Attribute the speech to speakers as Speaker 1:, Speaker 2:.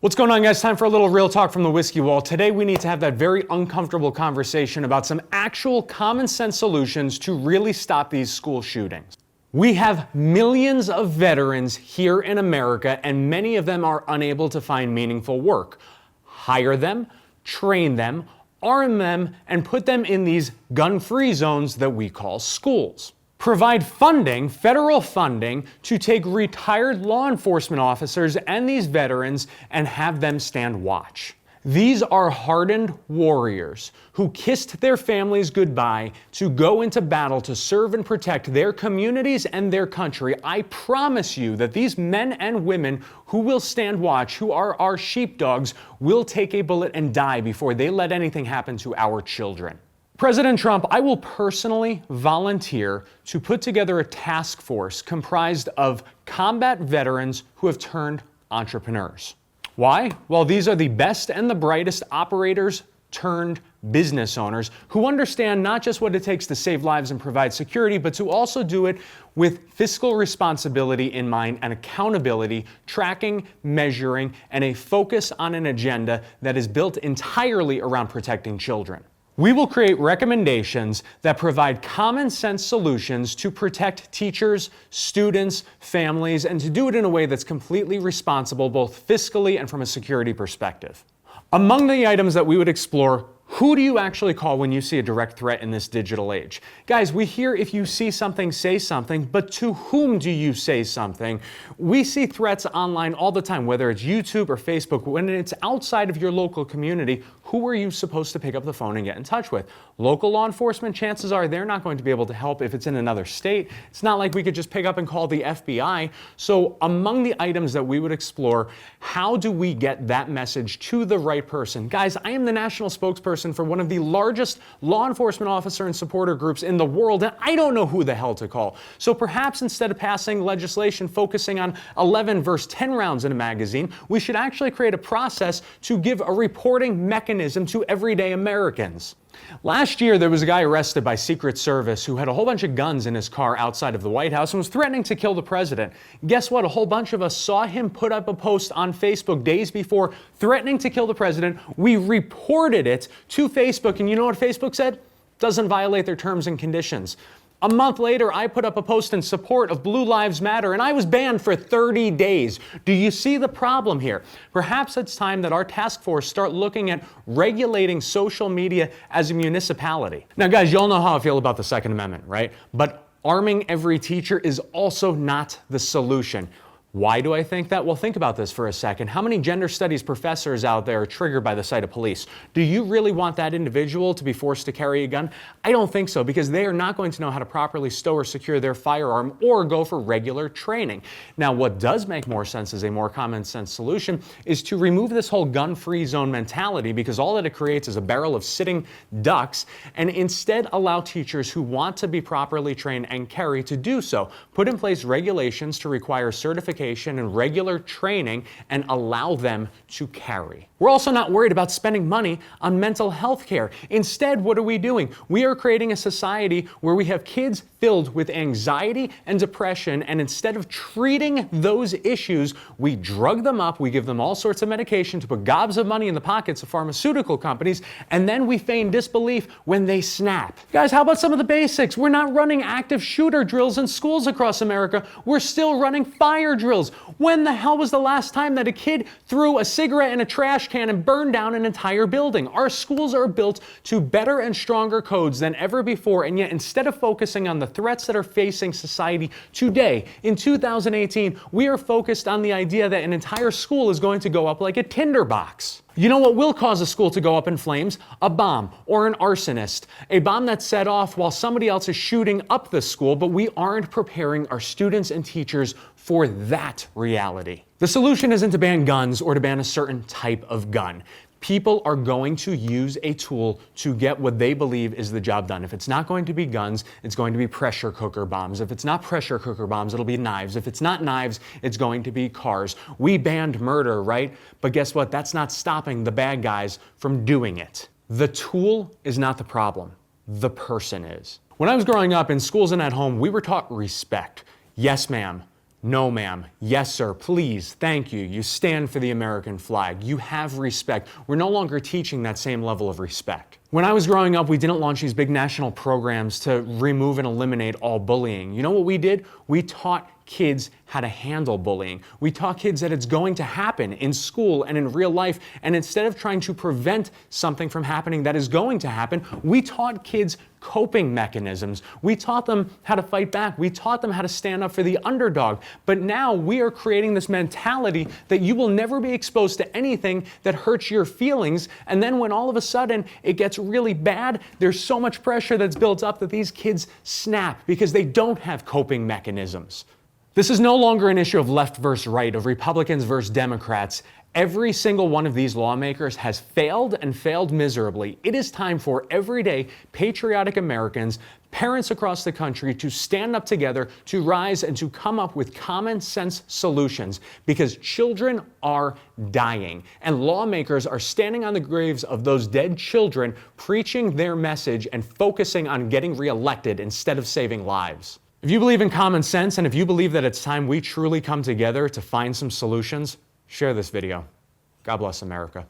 Speaker 1: What's going on, guys? Time for a little real talk from the whiskey wall. Today we need to have that very uncomfortable conversation about some actual common sense solutions to really stop these school shootings. We have millions of veterans here in America, and many of them are unable to find meaningful work. Hire them, train them, arm them, and put them in these gun-free zones that we call schools. Provide funding, federal funding, to take retired law enforcement officers and these veterans and have them stand watch. These are hardened warriors who kissed their families goodbye to go into battle to serve and protect their communities and their country. I promise you that these men and women who will stand watch, who are our sheepdogs, will take a bullet and die before they let anything happen to our children. President Trump, I will personally volunteer to put together a task force comprised of combat veterans who have turned entrepreneurs. Why? Well, these are the best and the brightest operators turned business owners who understand not just what it takes to save lives and provide security, but to also do it with fiscal responsibility in mind and accountability, tracking, measuring, and a focus on an agenda that is built entirely around protecting children. We will create recommendations that provide common sense solutions to protect teachers, students, families, and to do it in a way that's completely responsible, both fiscally and from a security perspective. Among the items that we would explore, who do you actually call when you see a direct threat in this digital age? Guys, we hear if you see something, say something, but to whom do you say something? We see threats online all the time, whether it's YouTube or Facebook. When it's outside of your local community, who are you supposed to pick up the phone and get in touch with? Local law enforcement, chances are they're not going to be able to help if it's in another state. It's not like we could just pick up and call the FBI. So among the items that we would explore, how do we get that message to the right person? Guys, I am the national spokesperson for one of the largest law enforcement officer and supporter groups in the world, and I don't know who the hell to call. So perhaps instead of passing legislation focusing on 11 versus 10 rounds in a magazine, we should actually create a process to give a reporting mechanism to everyday Americans. Last year, there was a guy arrested by Secret Service who had a whole bunch of guns in his car outside of the White House and was threatening to kill the president. Guess what? A whole bunch of us saw him put up a post on Facebook days before threatening to kill the president. We reported it to Facebook, and you know what Facebook said? Doesn't violate their terms and conditions. A month later, I put up a post in support of Blue Lives Matter, and I was banned for 30 days. Do you see the problem here? Perhaps it's time that our task force start looking at regulating social media as a municipality. Now, guys, you all know how I feel about the Second Amendment, right? But arming every teacher is also not the solution. Why do I think that? Well, think about this for a second. How many gender studies professors out there are triggered by the sight of police? Do you really want that individual to be forced to carry a gun? I don't think so, because they are not going to know how to properly stow or secure their firearm or go for regular training. Now, what does make more sense as a more common sense solution is to remove this whole gun-free zone mentality, because all that it creates is a barrel of sitting ducks, and instead allow teachers who want to be properly trained and carry to do so. Put in place regulations to require certification and regular training and allow them to carry. We're also not worried about spending money on mental health care. Instead, what are we doing? We are creating a society where we have kids filled with anxiety and depression, and instead of treating those issues, we drug them up, we give them all sorts of medication to put gobs of money in the pockets of pharmaceutical companies, and then we feign disbelief when they snap. Guys, how about some of the basics? We're not running active shooter drills in schools across America. We're still running fire drills. When the hell was the last time that a kid threw a cigarette in a trash can and burned down an entire building? Our schools are built to better and stronger codes than ever before, and yet instead of focusing on the threats that are facing society today, in 2018, we are focused on the idea that an entire school is going to go up like a tinderbox. You know what will cause a school to go up in flames? A bomb or an arsonist. A bomb that's set off while somebody else is shooting up the school, but we aren't preparing our students and teachers for that reality. The solution isn't to ban guns or to ban a certain type of gun. People are going to use a tool to get what they believe is the job done. If it's not going to be guns, it's going to be pressure cooker bombs. If it's not pressure cooker bombs, it'll be knives. If it's not knives, it's going to be cars. We banned murder, right? But guess what? That's not stopping the bad guys from doing it. The tool is not the problem. The person is. When I was growing up in schools and at home, we were taught respect. Yes, ma'am. No, ma'am. Yes, sir. Please. Thank you. You stand for the American flag. You have respect. We're no longer teaching that same level of respect. When I was growing up, we didn't launch these big national programs to remove and eliminate all bullying. You know what we did? We taught kids how to handle bullying. We taught kids that it's going to happen in school and in real life. And instead of trying to prevent something from happening that is going to happen, we taught kids coping mechanisms. We taught them how to fight back. We taught them how to stand up for the underdog. But now we are creating this mentality that you will never be exposed to anything that hurts your feelings. And then when all of a sudden it gets really bad, there's so much pressure that's built up that these kids snap because they don't have coping mechanisms. This is no longer an issue of left versus right, of Republicans versus Democrats. Every single one of these lawmakers has failed and failed miserably. It is time for everyday patriotic Americans, parents across the country, to stand up together, to rise and to come up with common sense solutions, because children are dying and lawmakers are standing on the graves of those dead children, preaching their message and focusing on getting reelected instead of saving lives. If you believe in common sense and if you believe that it's time we truly come together to find some solutions, share this video. God bless America.